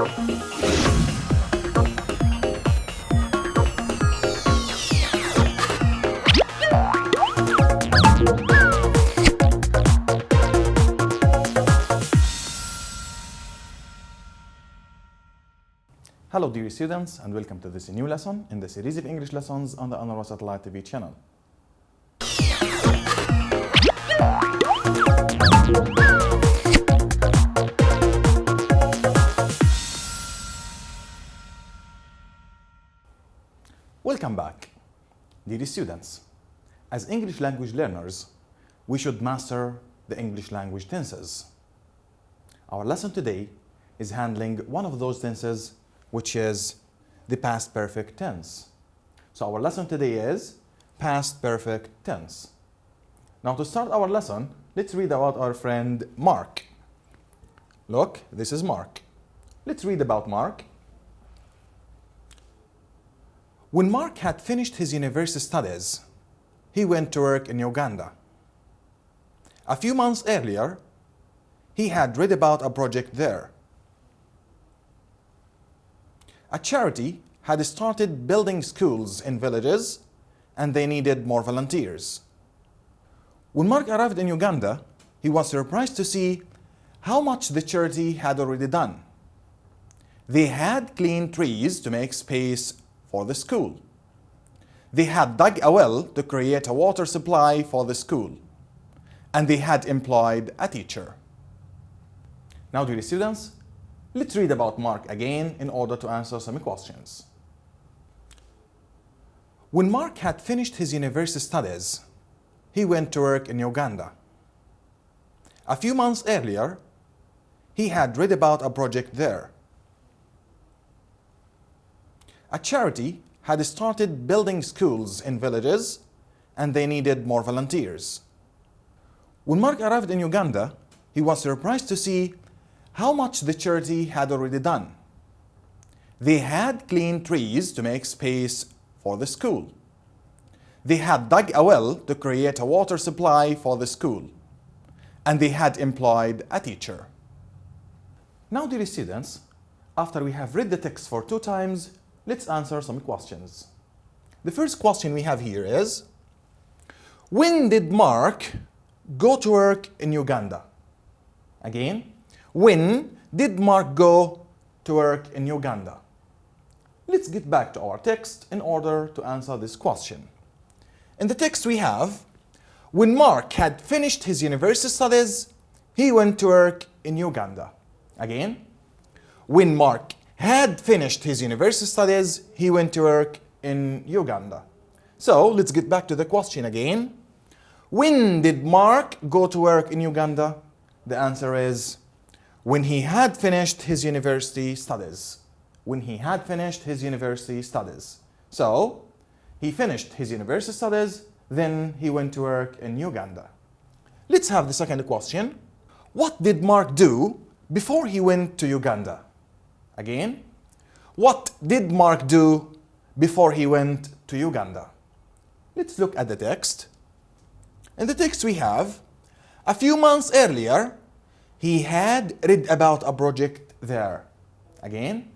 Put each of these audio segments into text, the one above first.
Hello dear students, and welcome to this new lesson in the series of English lessons on the أونروا Satellite TV channel. Welcome back. Dear students, as English language learners, we should master the English language tenses. Our lesson today is handling one of those tenses, which is the past perfect tense. So our lesson today is past perfect tense. Now to start our lesson, let's read about our friend Mark. Look, this is Mark. Let's read about Mark. When Mark had finished his university studies, he went to work in Uganda. A few months earlier, he had read about a project there. A charity had started building schools in villages, and they needed more volunteers. When Mark arrived in Uganda, he was surprised to see how much the charity had already done. They had cleaned trees to make space for the school. They had dug a well to create a water supply for the school. And they had employed a teacher. Now, dear students, let's read about Mark again in order to answer some questions. When Mark had finished his university studies, he went to work in Uganda. A few months earlier, he had read about a project there. A charity had started building schools in villages, and they needed more volunteers. When Mark arrived in Uganda, he was surprised to see how much the charity had already done. They had cleaned trees to make space for the school. They had dug a well to create a water supply for the school. And they had employed a teacher. Now, dear students, after we have read the text for 2 times, let's answer some questions. The first question we have here is, when did Mark go to work in Uganda? Again, when did Mark go to work in Uganda? Let's get back to our text in order to answer this question. In the text we have, when Mark had finished his university studies, he went to work in Uganda. Again, when Mark had finished his university studies, he went to work in Uganda. So let's get back to the question again. When did Mark go to work in Uganda? The answer is when he had finished his university studies. When he had finished his university studies. So he finished his university studies, then he went to work in Uganda. Let's have the second question. What did Mark do before he went to Uganda? Again, what did Mark do before he went to Uganda? Let's look at the text. In the text we have, a few months earlier, he had read about a project there. Again,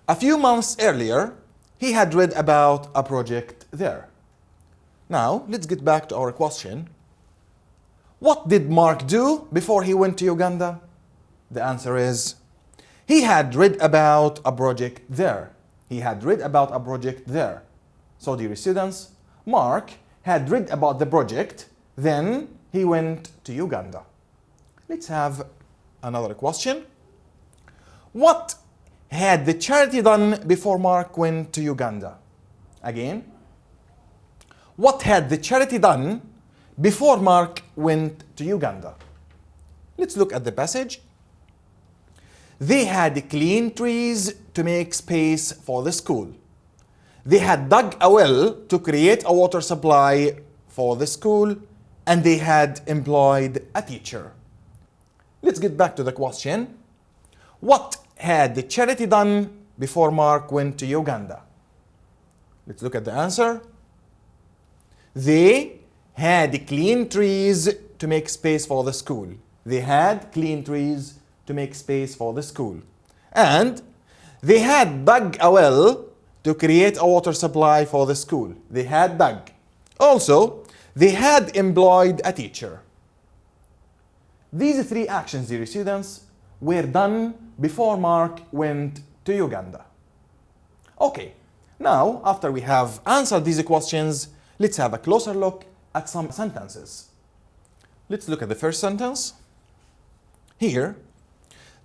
a few months earlier, he had read about a project there. Now, let's get back to our question. What did Mark do before he went to Uganda? The answer is, he had read about a project there. He had read about a project there. So, dear students, Mark had read about the project, then he went to Uganda. Let's have another question. What had the charity done before Mark went to Uganda? Again, what had the charity done before Mark went to Uganda? Let's look at the passage. They had cleaned trees to make space for the school. They had dug a well to create a water supply for the school, and they had employed a teacher. Let's get back to the question. What had the charity done before Mark went to Uganda? Let's look at the answer. They had cleaned trees to make space for the school. They had cleaned trees to make space for the school. And They had dug a well to create a water supply for the school. They had dug. Also, they had employed a teacher. These three actions, dear students, were done before Mark went to Uganda. Okay, now after we have answered these questions, let's have a closer look at some sentences. Let's look at the first sentence. Here,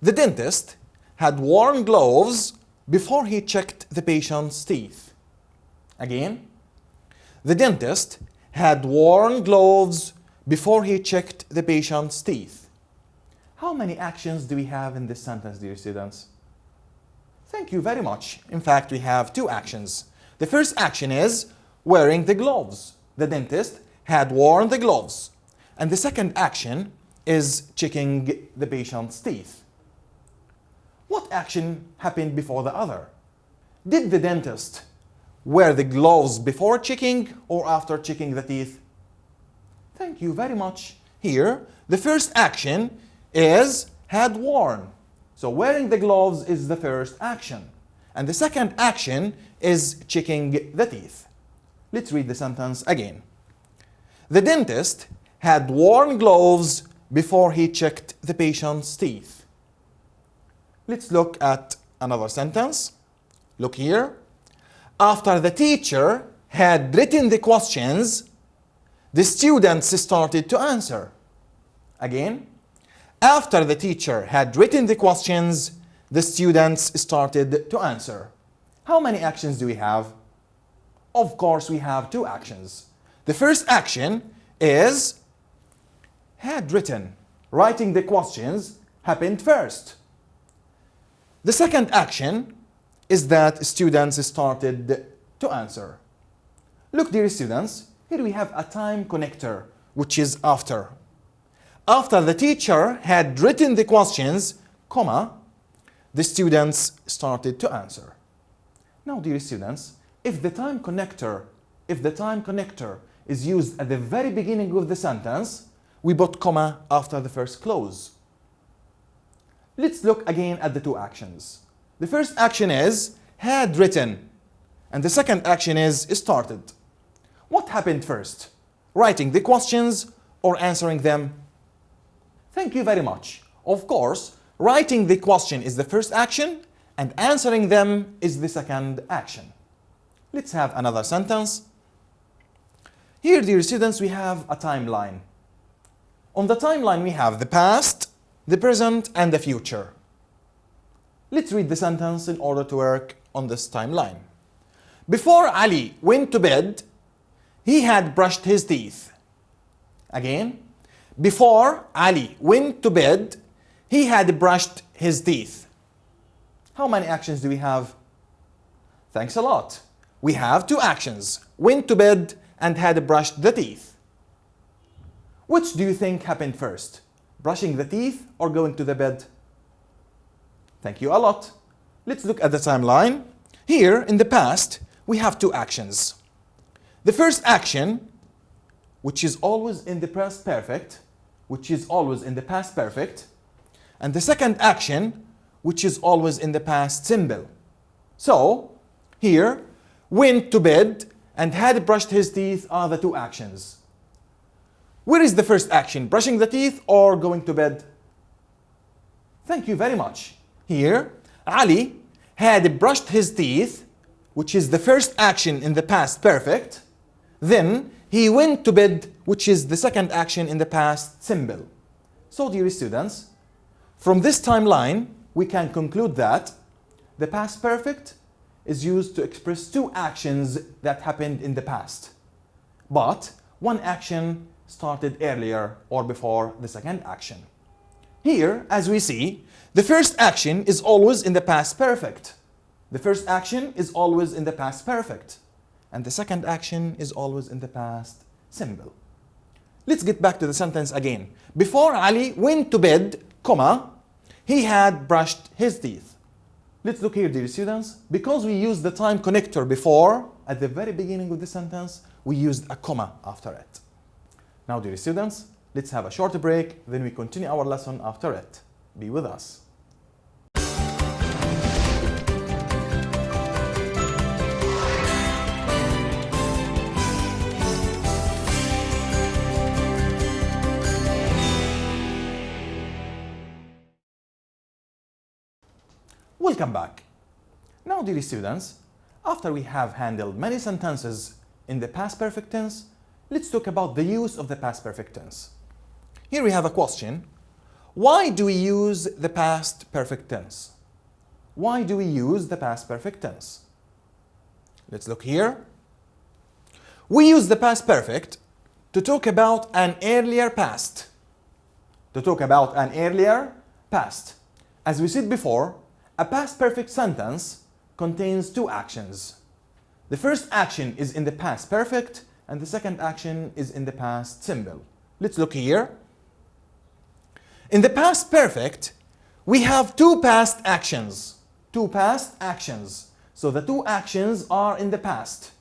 the dentist had worn gloves before he checked the patient's teeth. Again, the dentist had worn gloves before he checked the patient's teeth. How many actions do we have in this sentence, dear students? Thank you very much. In fact, we have two actions. The first action is wearing the gloves. The dentist had worn the gloves. And the second action is checking the patient's teeth. What action happened before the other? Did the dentist wear the gloves before checking or after checking the teeth? Thank you very much. Here, the first action is had worn. So wearing the gloves is the first action. And the second action is checking the teeth. Let's read the sentence again. The dentist had worn gloves before he checked the patient's teeth. Let's look at another sentence. Look here. After the teacher had written the questions, the students started to answer. Again, after the teacher had written the questions, the students started to answer. How many actions do we have? Of course, we have two actions. The first action is had written. Writing the questions happened first. The second action is that students started to answer. Look, dear students, here we have a time connector, which is after. After the teacher had written the questions, comma, the students started to answer. Now, dear students, if the time connector is used at the very beginning of the sentence, we put comma after the first clause. Let's look again at the two actions. The first action is had written, and the second action is started. What happened first? Writing the questions or answering them? Thank you very much. Of course, writing the question is the first action and answering them is the second action. Let's have another sentence. Here, dear students, we have a timeline. On the timeline, we have the past, the present, and the future. Let's read the sentence in order to work on this timeline. Before Ali went to bed, he had brushed his teeth. Again, before Ali went to bed, he had brushed his teeth. How many actions do we have? Thanks a lot. We have two actions, went to bed and had brushed the teeth. Which do you think happened first? Brushing the teeth or going to the bed? Thank you a lot. Let's look at the timeline. Here in the past, we have two actions. The first action, which is always in the past perfect, and the second action, which is always in the past simple. So, here, went to bed and had brushed his teeth are the two actions. Where is the first action, brushing the teeth or going to bed? Thank you very much. Here, Ali had brushed his teeth, which is the first action in the past perfect. Then he went to bed, which is the second action in the past simple. So, dear students, from this timeline, we can conclude that the past perfect is used to express two actions that happened in the past. But one action started earlier or before the second action. Here, as we see, the first action is always in the past perfect. The first action is always in the past perfect. And the second action is always in the past simple. Let's get back to the sentence again. Before Ali went to bed, comma, he had brushed his teeth. Let's look here, dear students. Because we used the time connector before, at the very beginning of the sentence, we used a comma after it. Now, dear students, let's have a short break, then we continue our lesson after it. Be with us. Welcome back. Now, dear students, after we have handled many sentences in the past perfect tense, let's talk about the use of the past perfect tense. Here we have a question. Why do we use the past perfect tense? Why do we use the past perfect tense? Let's look here. We use the past perfect to talk about an earlier past. To talk about an earlier past. As we said before, a past perfect sentence contains two actions. The first action is in the past perfect and the second action is in the past simple. Let's look here. In the past perfect, we have two past actions. Two past actions. So the two actions are in the past.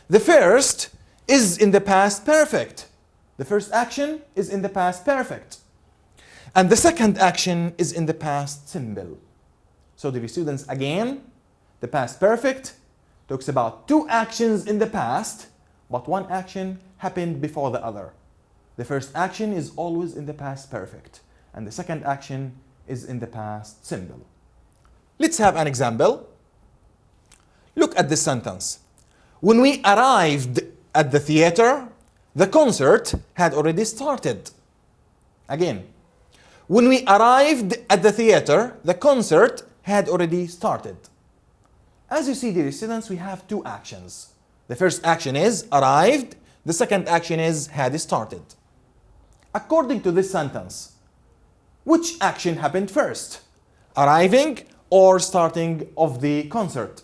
The first is in the past perfect. The first action is in the past perfect. And the second action is in the past simple. So dear students, again, the past perfect talks about two actions in the past, but one action happened before the other. The first action is always in the past perfect, and the second action is in the past simple. Let's have an example. Look at this sentence. When we arrived at the theater, the concert had already started. Again, when we arrived at the theater, the concert had already started. As you see, dear students, we have two actions. The first action is arrived, the second action is had started. According to this sentence, which action happened first? Arriving or starting of the concert?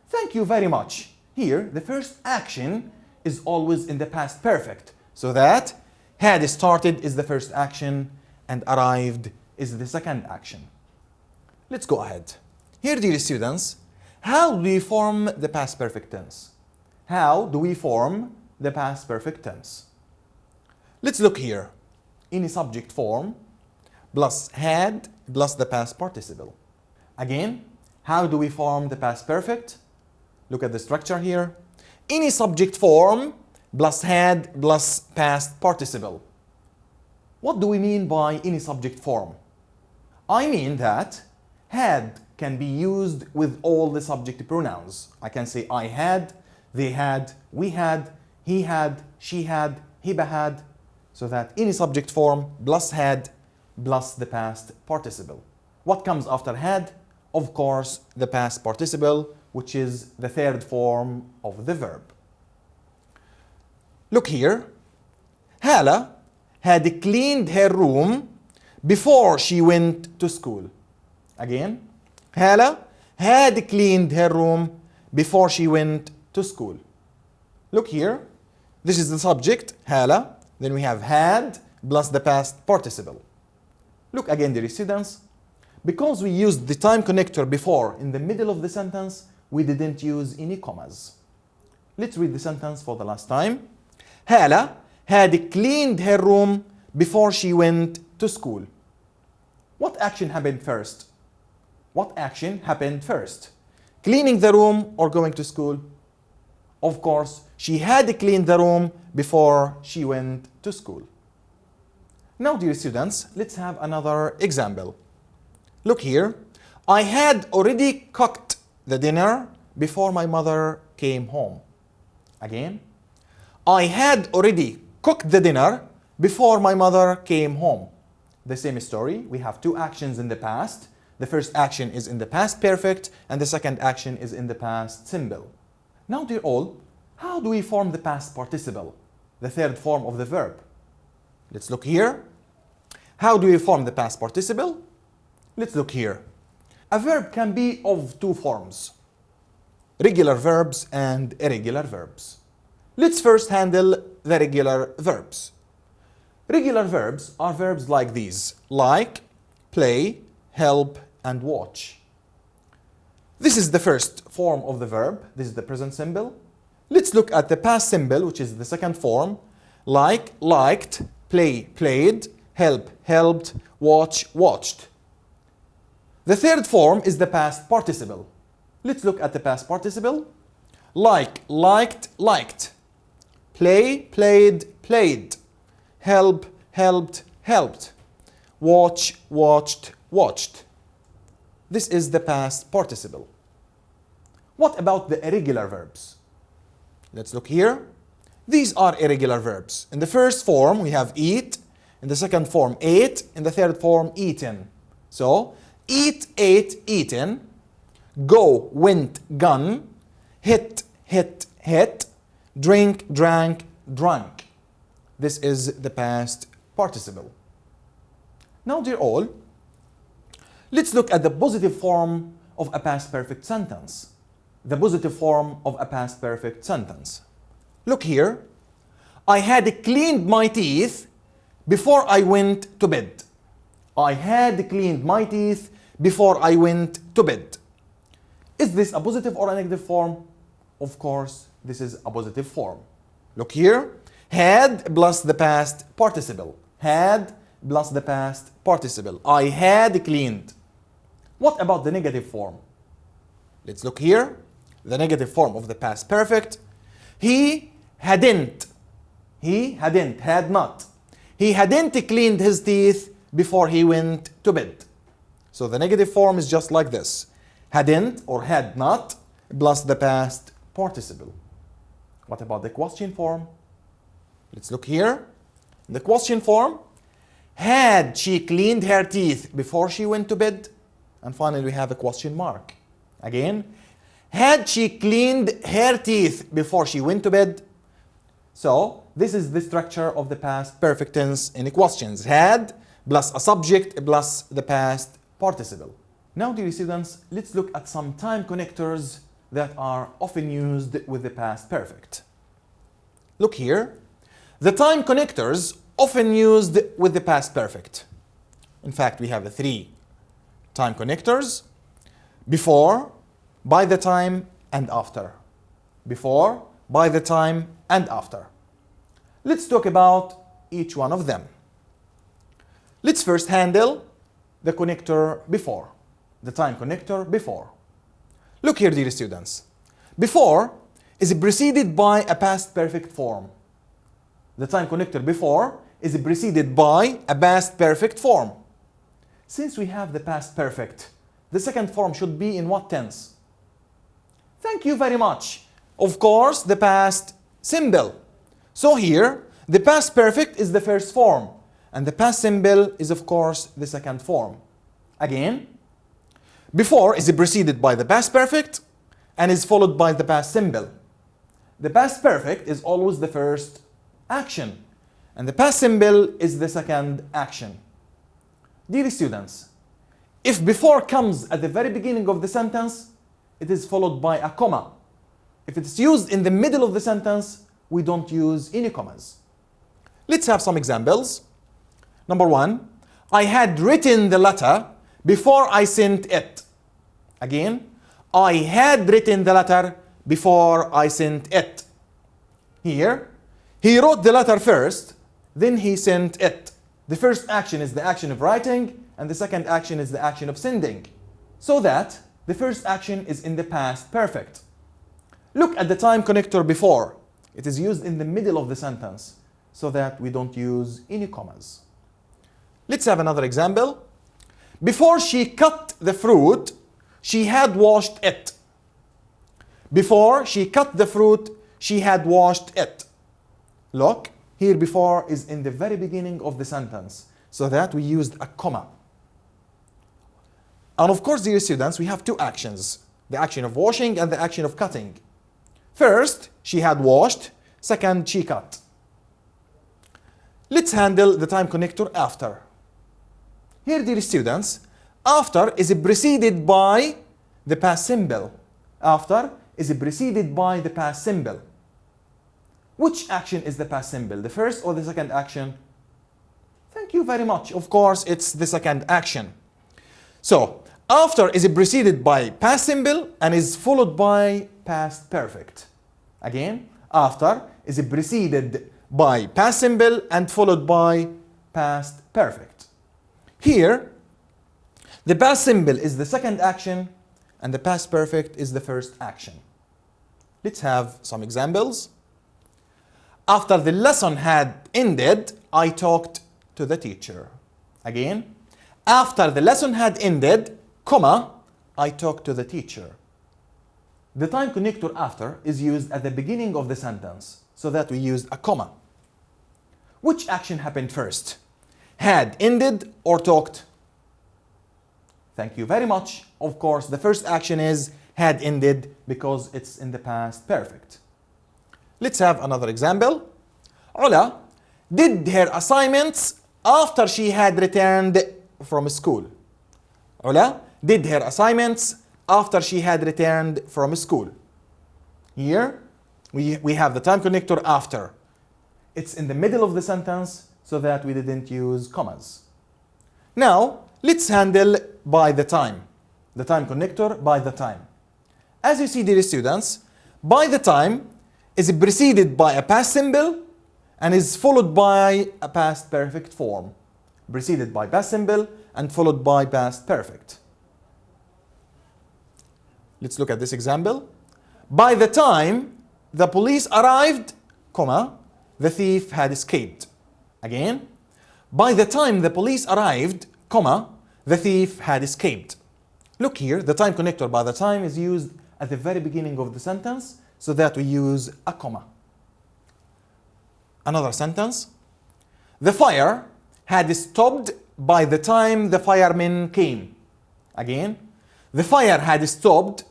Thank you very much. Here, the first action is always in the past perfect, so that had started is the first action and arrived is the second action. Let's go ahead. Here, dear students, how do we form the past perfect tense? How do we form the past perfect tense? Let's look here. Any subject form plus had plus the past participle. Again, how do we form the past perfect? Look at the structure here. Any subject form plus had plus past participle. What do we mean by any subject form? I mean that had can be used with all the subject pronouns. I can say I had, they had, we had, he had, she had, Hiba had, so that any subject form plus had plus the past participle. What comes after had? Of course, the past participle, which is the third form of the verb. Look here. Hala had cleaned her room before she went to school. Again, Hala had cleaned her room before she went to school. Look here. This is the subject, Hala. Then we have had plus the past participle. Look again, dear students. Because we used the time connector before in the middle of the sentence, we didn't use any commas. Let's read the sentence for the last time. Hala had cleaned her room before she went to school. What action happened first? What action happened first? Cleaning the room or going to school? Of course, she had cleaned the room before she went to school. Now, dear students, let's have another example. Look here. I had already cooked the dinner before my mother came home. Again, I had already cooked the dinner before my mother came home. The same story. We have two actions in the past. The first action is in the past perfect and the second action is in the past simple. Now, dear all, how do we form the past participle, the third form of the verb? Let's look here. How do we form the past participle? Let's look here. A verb can be of two forms, regular verbs and irregular verbs. Let's first handle the regular verbs. Regular verbs are verbs like these, like, play, help, and watch. This is the first form of the verb. This is the present simple. Let's look at the past simple, which is the second form, like, liked, play, played, help, helped, watch, watched. The third form is the past participle. Let's look at the past participle. Like, liked, liked. Play, played, played. Help, helped, helped. Watch, watched, watched. This is the past participle. What about the irregular verbs? Let's look here. These are irregular verbs. In the first form, we have eat. In the second form, ate. In the third form, eaten. So, eat, ate, eaten. Go, went, gone. Hit, hit, hit. Drink, drank, drunk. This is the past participle. Now, dear all, let's look at the positive form of a past perfect sentence. The positive form of a past perfect sentence. Look here. I had cleaned my teeth before I went to bed. I had cleaned my teeth before I went to bed. Is this a positive or a negative form? Of course, this is a positive form. Look here. Had plus the past participle. Had plus the past participle. I had cleaned. What about the negative form? Let's look here. The negative form of the past perfect. He hadn't. He hadn't. Had not. He hadn't cleaned his teeth before he went to bed. So the negative form is just like this. Hadn't or had not plus the past participle. What about the question form? Let's look here. The question form. Had she cleaned her teeth before she went to bed? And finally we have a question mark. Again. Had she cleaned her teeth before she went to bed? So, this is the structure of the past perfect tense in questions. Had plus a subject plus the past participle. Now, dear students, let's look at some time connectors that are often used with the past perfect. Look here. The time connectors often used with the past perfect. In fact, we have 3 time connectors. Before, by the time, and after. Before, by the time, and after. Let's talk about each one of them. Let's first handle the connector before. The time connector before. Look here, dear students. Before is preceded by a past perfect form. The time connector before is preceded by a past perfect form. Since we have the past perfect, the second form should be in what tense? Thank you very much. Of course, the past simple. So here, the past perfect is the first form, and the past simple is, of course, the second form. Again, before is preceded by the past perfect and is followed by the past simple. The past perfect is always the first action, and the past simple is the second action. Dear students, if before comes at the very beginning of the sentence, it is followed by a comma. If it's used in the middle of the sentence, we don't use any commas. Let's have some examples. Number 1, I had written the letter before I sent it. Again, I had written the letter before I sent it. Here, he wrote the letter first, then he sent it. The first action is the action of writing, and the second action is the action of sending. So that the first action is in the past perfect. Look at the time connector before. It is used in the middle of the sentence so that we don't use any commas. Let's have another example. Before she cut the fruit, she had washed it. Before she cut the fruit, she had washed it. Look, here before is in the very beginning of the sentence so that we used a comma. And of course, dear students, we have 2 actions. The action of washing and the action of cutting. First, she had washed. Second, she cut. Let's handle the time connector after. Here, dear students, after is preceded by the past simple. After is preceded by the past simple. Which action is the past simple? The first or the second action? Thank you very much. Of course, it's the second action. So, after is preceded by past simple and is followed by past perfect. Again, after is preceded by past simple and followed by past perfect. Here, the past simple is the second action and the past perfect is the first action. Let's have some examples. After the lesson had ended, I talked to the teacher. Again, after the lesson had ended, comma, I talked to the teacher. The time connector after is used at the beginning of the sentence, so that we used a comma. Which action happened first? Had ended or talked? Thank you very much. Of course, the first action is had ended because it's in the past perfect. Let's have another example. Ola did her assignments after she had returned from school. Ola did her assignments after she had returned from school. Here, we have the time connector after. It's in the middle of the sentence so that we didn't use commas. Now, let's handle by the time connector by the time. As you see, dear students, by the time is preceded by a past simple and is followed by a past perfect form. Preceded by past simple and followed by past perfect. Let's look at this example. By the time the police arrived, comma, the thief had escaped. Again, by the time the police arrived, comma, the thief had escaped. Look here, the time connector by the time is used at the very beginning of the sentence so that we use a comma. Another sentence. The fire had stopped by the time the firemen came. Again, the fire had stopped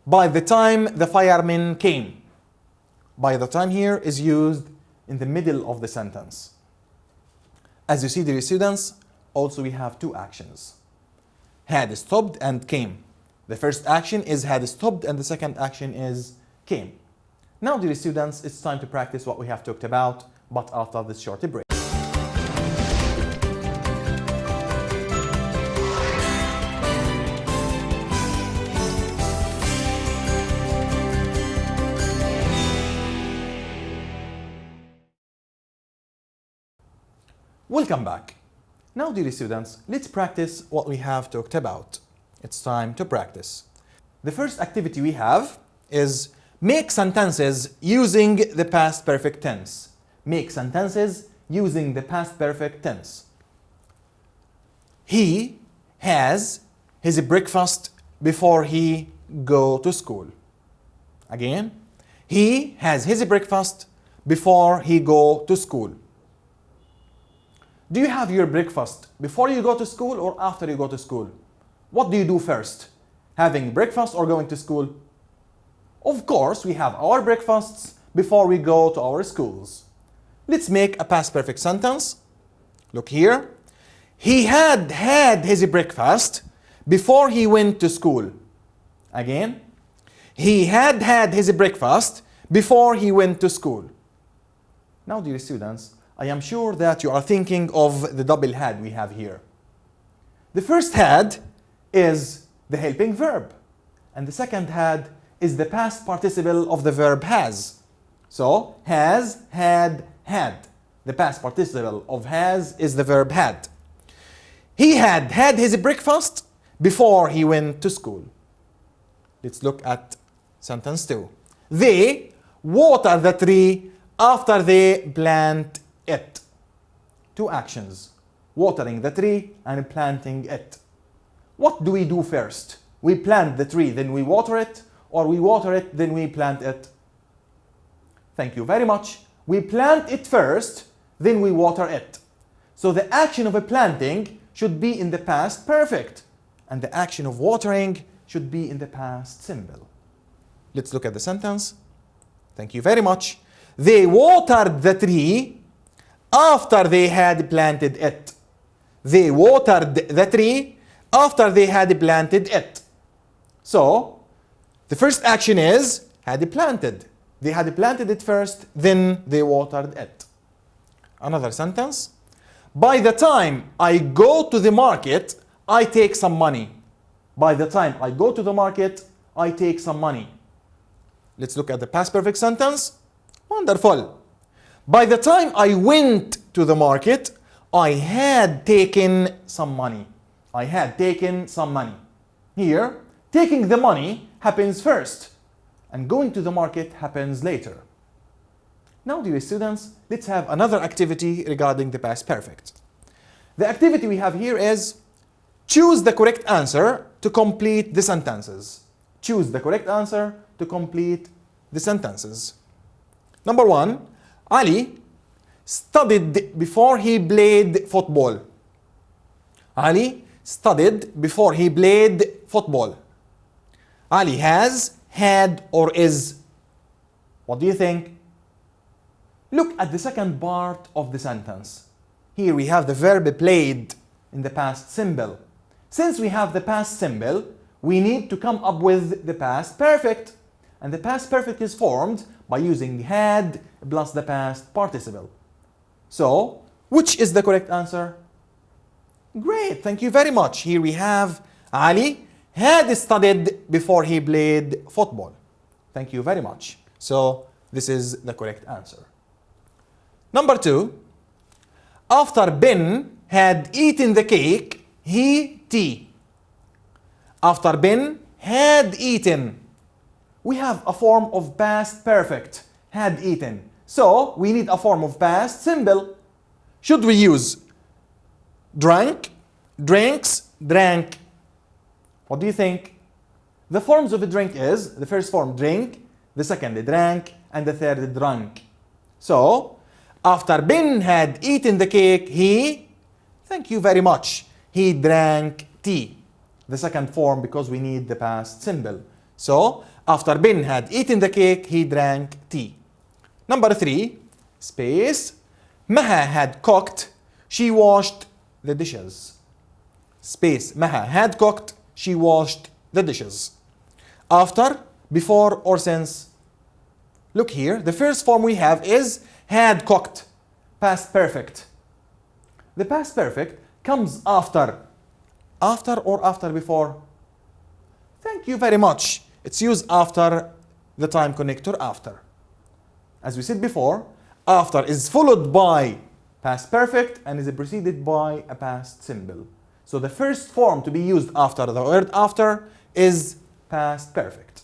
by the time the firemen came. By the time here is used in the middle of the sentence. As you see, dear students, also we have two actions. Had stopped and came. The first action is had stopped and the second action is came. Now, dear students, it's time to practice what we have talked about, but after this short break. Welcome back. Now, dear students, let's practice what we have talked about. It's time to practice. The first activity we have is make sentences using the past perfect tense. Make sentences using the past perfect tense. He has his breakfast before he go to school. Again, he has his breakfast before he go to school. Do you have your breakfast before you go to school or after you go to school? What do you do first? Having breakfast or going to school? Of course, we have our breakfasts before we go to our schools. Let's make a past perfect sentence. Look here. He had his breakfast before he went to school. Again, he had his breakfast before he went to school. Now, dear students, I am sure that you are thinking of the double had we have here. The first had is the helping verb, and the second had is the past participle of the verb has. So, has, had. The past participle of has is the verb had. He had his breakfast before he went to school. Let's look at sentence 2. They water the tree after they plant it. Two actions, watering the tree and planting it. What do we do first? We plant the tree, then we water it, or we water it, then we plant it? Thank you very much. We plant it first, then we water it. So the action of a planting should be in the past perfect, and the action of watering should be in the past simple. Let's look at the sentence. Thank you very much. They watered the tree after they had planted it. They watered the tree after they had planted it. So, the first action is had planted. They had planted it first, then they watered it. Another sentence. By the time I go to the market, I take some money. By the time I go to the market, I take some money. Let's look at the past perfect sentence. Wonderful. By the time I went to the market, I had taken some money. I had taken some money. Here, taking the money happens first, and going to the market happens later. Now, dear students, let's have another activity regarding the past perfect. The activity we have here is Choose the correct answer to complete the sentences. Choose the correct answer to complete the sentences. Number 1, Ali studied before he played football. Ali studied before he played football. Ali has, had, or is. What do you think? Look at the second part of the sentence. Here we have the verb played in the past simple. Since we have the past simple, we need to come up with the past perfect. And the past perfect is formed by using had plus the past participle. So, which is the correct answer? Great, thank you very much. Here we have Ali had studied before he played football. Thank you very much. So, this is the correct answer. Number 2, after Ben had eaten the cake, he tea. After Ben had eaten, we have a form of past perfect, had eaten. So, we need a form of past simple. Should we use drank, drinks, drank? What do you think? The forms of a drink is, the first form drink, the second drank, and the third drunk. So, after Ben had eaten the cake, he, thank you very much, he drank tea. The second form because we need the past simple. So, after Ben had eaten the cake, he drank tea. Number 3, space. Maha had cooked, she washed the dishes. Space. Maha had cooked, she washed the dishes. After, before, or since. Look here, the first form we have is had cooked, past perfect. The past perfect comes after. After or after before? Thank you very much. It's used after the time connector after. As we said before, after is followed by past perfect and is preceded by a past simple. So the first form to be used after the word after is past perfect.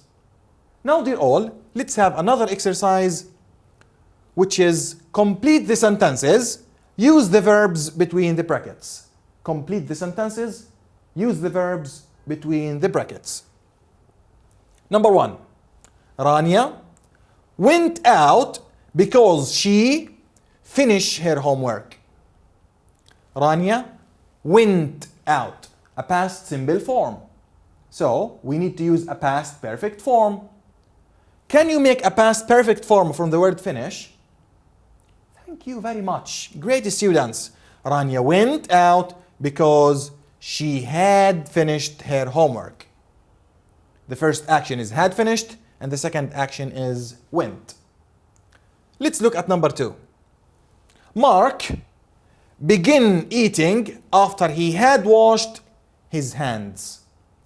Now, dear all, let's have another exercise, which is complete the sentences, use the verbs between the brackets. Complete the sentences, use the verbs between the brackets. Number 1, Rania went out because she finished her homework. Rania went out, a past simple form. So, we need to use a past perfect form. Can you make a past perfect form from the word finish? Thank you very much. Great students. Rania went out because she had finished her homework. The first action is had finished and the second action is went. Let's look at number 2. Mark began eating after he had washed his hands.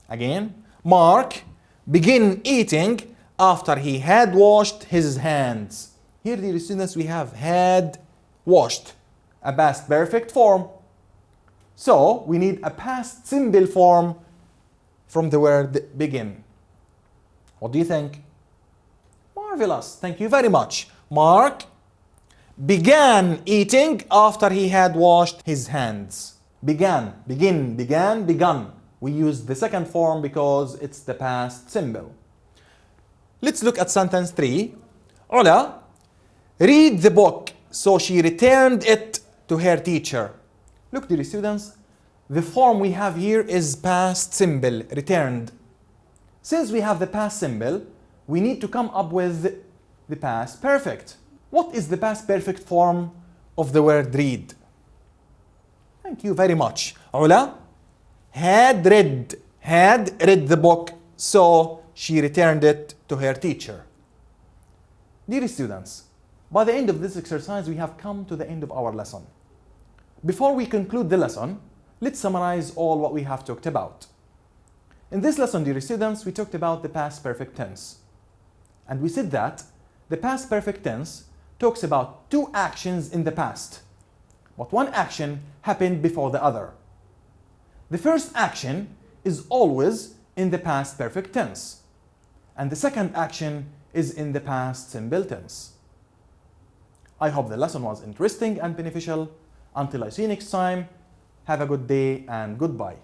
Again, Mark began eating after he had washed his hands. Here, dear students, we have had washed, a past perfect form. So, we need a past simple form from the word begin. What do you think? Marvelous. Thank you very much. Mark began eating after he had washed his hands. Began, begin, began, begun. We use the second form because it's the past simple. Let's look at sentence 3. Ola read the book, so she returned it to her teacher. Look, dear students, the form we have here is past simple, returned. Since we have the past simple, we need to come up with the past perfect. What is the past perfect form of the word read? Thank you very much. Ola had read the book, so she returned it to her teacher. Dear students, by the end of this exercise, we have come to the end of our lesson. Before we conclude the lesson, let's summarize all what we have talked about. In this lesson, dear students, we talked about the past perfect tense. And we said that the past perfect tense talks about two actions in the past, but one action happened before the other. The first action is always in the past perfect tense, and the second action is in the past simple tense. I hope the lesson was interesting and beneficial. Until I see you next time, have a good day and goodbye.